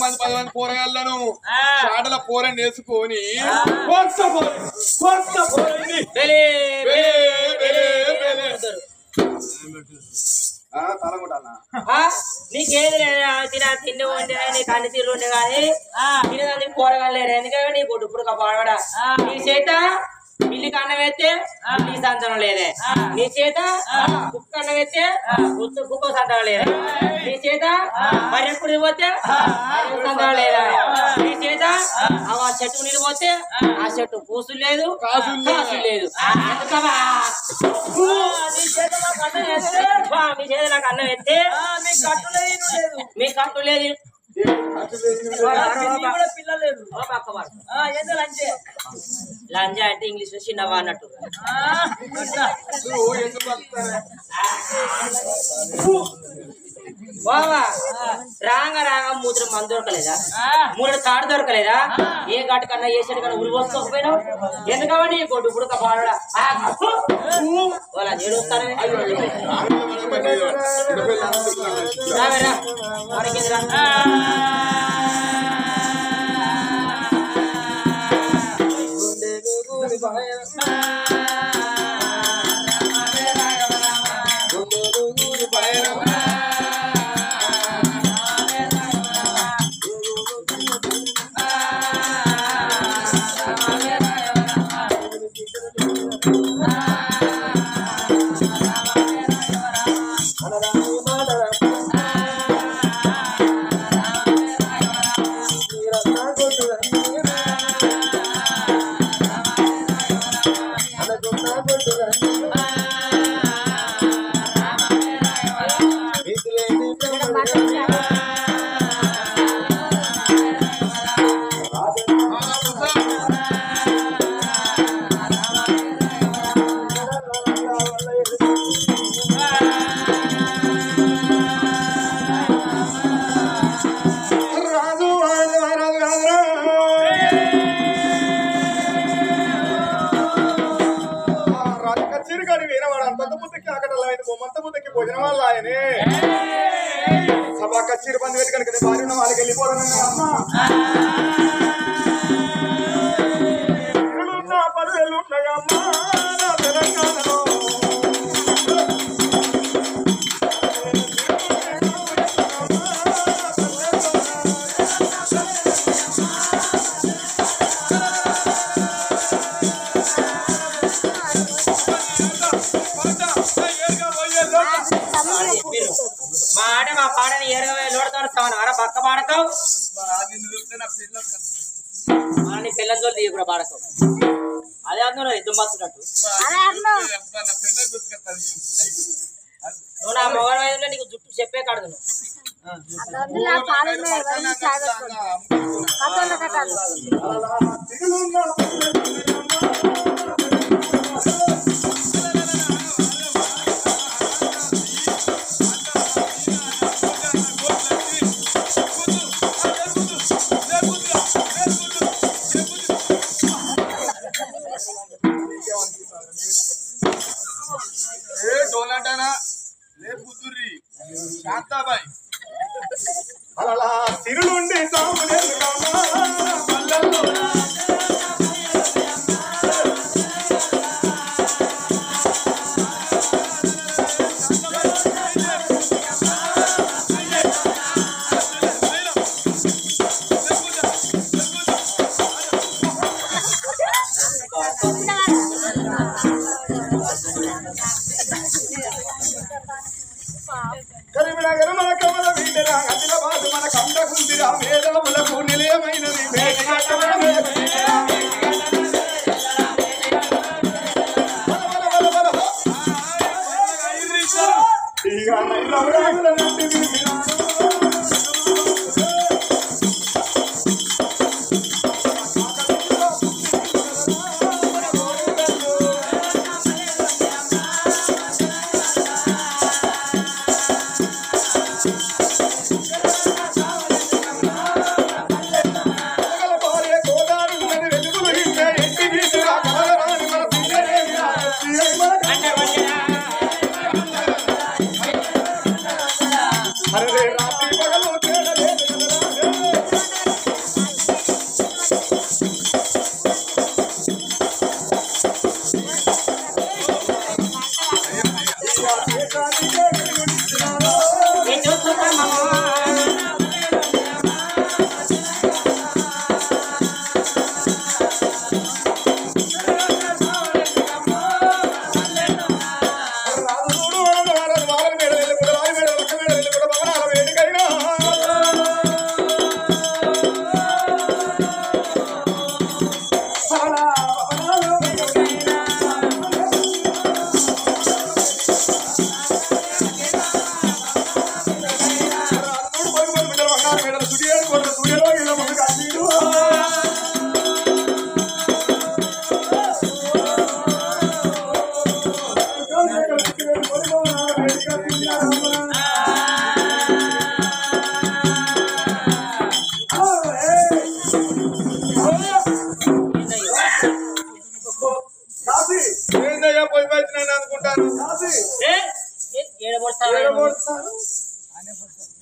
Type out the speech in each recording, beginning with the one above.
10 మంది పోరగాళ్ళను చాటల పోరని వేసుకొని నీకేది తిండి ఉండే నీకు అన్ని తీరు ఉండే కానీ తినేదానికి పోరగాళ్ళు లేరు ఎందుకంటే నీ కొట్టు ఇప్పుడు పాడబడా నీ చేత పిల్లికి అన్నం వేస్తే నీ సంతానం లేదే నీ చేత కుక్క అన్నం వేస్తే కుక్క సంతానం లేదే నీ చేత మరి ఎప్పుడు పోతే సంతానం లేదా నీ చేత ఆ చెట్టు నీళ్ళు పోతే ఆ చెట్టు పూసులు లేదు కాసులు లేదు మీ చేత నాకు అన్నం వేస్తే మీ కట్టు లేదు లంజా అంటే ఇంగ్లీష్ లో చిన్నవా అన్నట్టు బావా రాంగ మూత్రం మందు దొరకలేదా 3 తాడు దొరకలేదా ఏ ఘాటు కన్నా ఏ చెట్టు కన్నా ఉరి పోసుకోకపోయినావు ఎందుకని కొట్టు పుడక పాడడా వాళ్ళ ఏడుస్తానే సభా కచ్చేరి బంధు పెట్టి కనుక భార్య ఉన్న వాళ్ళకి వెళ్ళిపోతానన్నా అమ్మా 10,000 ఉన్నాయమ్మా నా తెలంగాణలో మా పాడని ఏరుగా లోడుతాను సాను అర పక్క పాడకం నీ పిల్లలు తీయ కూడా పాడకం అదే అందులో ఇద్దరు మస్తున్నట్టు నువ్వు నా మొగల వయసులో నీకు జుట్టు చెప్పే కాదు శాంతాబాయ్ అలా తిరులుండి సాములేదు కరీంనగర్ మన కమల వీడరా ఆదిలాబాద్ మన కండ కుందిరా మేధావులకు నిలయమైనది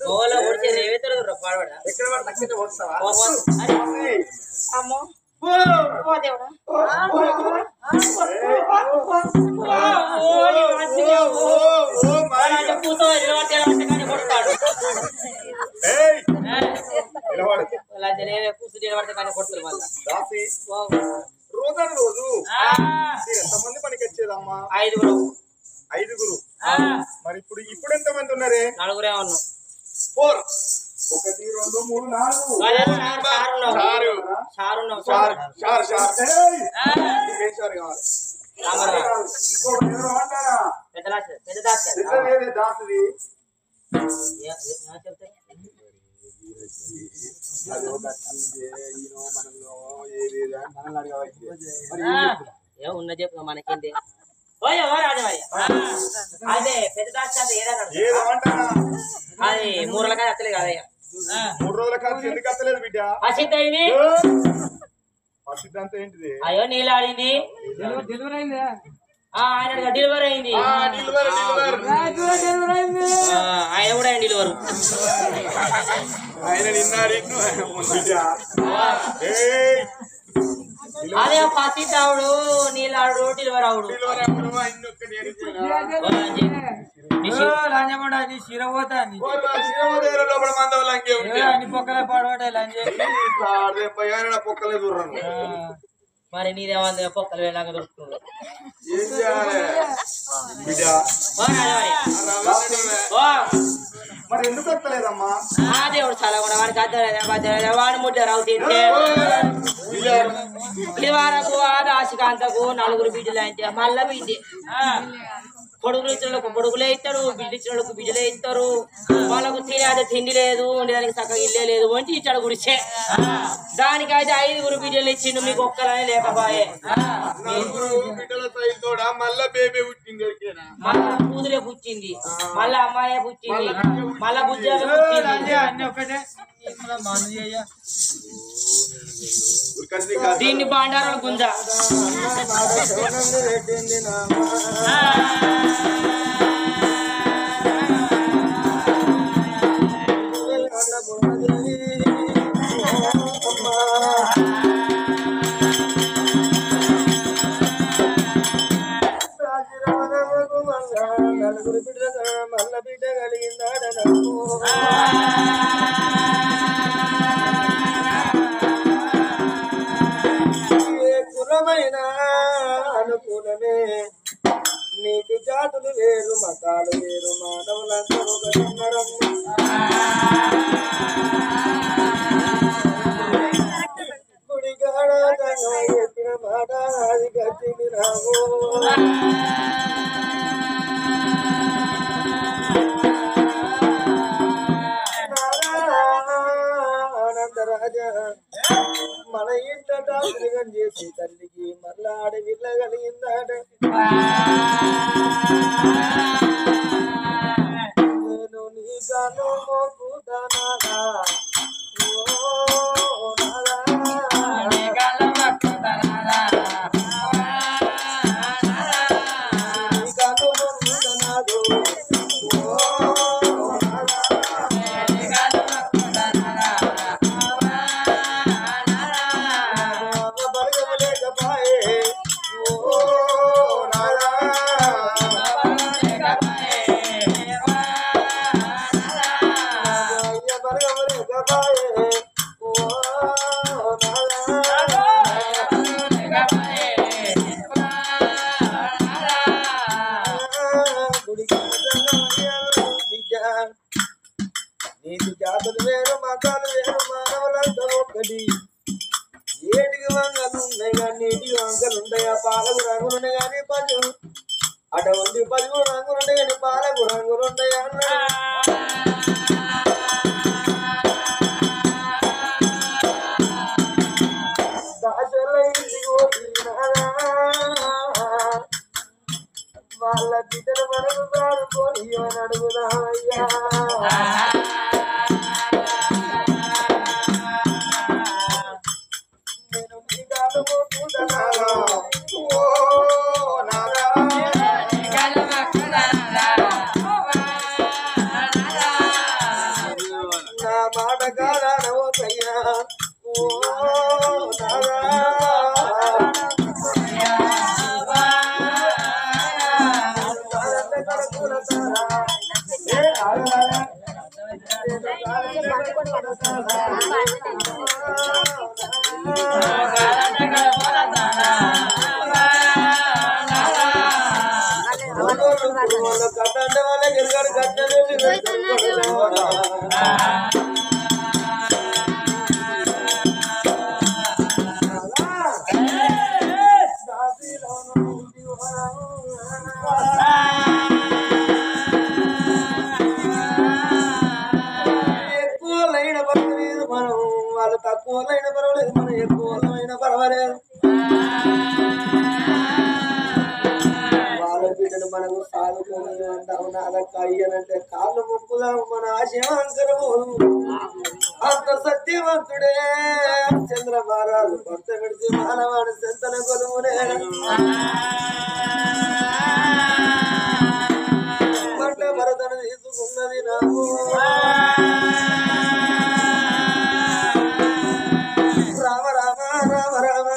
గోల ఓడితే రేవేతరు పాడవాడ ఎక్కడ పడితే అక్కడ వస్తావా అమ్మో దేవుడా కొడతాడు కూసు నిలబడితే కానీ కొడతారు మళ్ళీ రోజు ఎంతమంది పనికి వచ్చేదమ్మా? 5 మరి ఇప్పుడు ఎంతమంది ఉన్నారే? 4 ఉన్నాం. 4 1 2 3 ఉన్న చెప్పు మనకేంటి అదే పెద్ద దాచి అంటే అది 3 రోజుల కాదు అత్తలేదు కదయ్య. 3 రోజుల కాదు ఎందుకు అత్తలేదు బిడ్డ? అసిద్ధ అయింది. అసిద్ధ అంతా ఏంటిది? అయ్యో నీళ్ళు ఆడింది. డెలివరీ అయిందా? ఆయన డెలివరీ అయింది. ఆయన కూడా అయింది డెలివరీ. ఆయన నిన్నాడు అదే పసితావుడు నీళ్ళాడు డెలివరీ అవుడు. మరి నీదేమంది పొక్కలు వెళ్ళాక దొరుకుతుంది. మరి ఎందుకు వస్తలేదమ్మా? దేవుడు చాలా కూడా వాడికి అర్థం వాడు ముడ్డారు అవు తింటే ఇది వరకు రాశికాంతకు 4 బిడ్డలు అంటే మళ్ళా బిడ్డే. కొడుకులు ఇచ్చినకు కొడుకులే ఇస్తారు, బిడ్డలు ఇచ్చినకు బిడ్డలే ఇస్తారు. వాళ్ళకు తినేది తిండి లేదు, ఉండేదానికి చక్కగా ఇల్లే లేదు, వంటి ఇచ్చాడు గుడిసే. దానికైతే 5 బిడ్డలు ఇచ్చిండు, మీకు ఒక్కలనే లేకపోయే. మళ్ళా కూతురే పుచ్చింది, మళ్ళా అమ్మాయే పుచ్చింది, మళ్ళా బుజ్జాలు పుచ్చింది. దీన్ని బాండారాలు గుంజా మల్ల బిడ్డ కలిగిందాడ కులమైన అనుకూలమే. నీకు జాతులు వేరు, మతాలు వేరు, మానవులందరూ గుడిగాడ చెప్పిన మాట అది గట్టింది రావు. ఆనందరాజా మన ఇంట డాక్టర్గం చేసి తల్లికి మళ్ళా అడవిల్ల కలిగిందాడ. నేను నీ గాను మోకుతానా నీకు జాతులు వేరు, మతాలు వేరు, మానవులందరూ ఒక్కటి. ఏటికి వంగలు ఉన్నాయి కానీ నీటికి వంకలు ఉంటాయి. ఆ పాలకు రంగులు ఉన్నాయి కానీ పశు అటువంటి పశువు రంగులు ఉంటాయి కానీ పాలకు రంగులు ఉంటాయి అన్నాడు. వాళ్ళ బిడ్డలు మనకు పాడుకొని అని అడుగుదామయ్యా. నేను నీ కాలు మోకుతానా ఓ నాదా కట్టంటే వాళ్ళ గిరిగాడు కట్టలేదు ఎక్కువ లైన పర్వాలేదు మనం వాళ్ళు తక్కువ లైన పర్వాలేదు మనం ఎక్కువ లైన పర్వాలేదు వాళ్ళ బిడ్డను మనకు సాగుకోలేదు అంటావు నాదక్క అయ్యనంటే కాళ్ళు మొక్కుదాం మన ఆశయంకరము అంత సత్యవంతుడే చంద్ర మహారాజు కొత్త విడిచి మానవాడు చెంతన కొలుమునే పంట భరతను తీసుకున్నది నాకు రామ రామ రామ రామ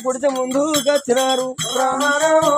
గుడిత ముందుకు వచ్చినారు రామారావు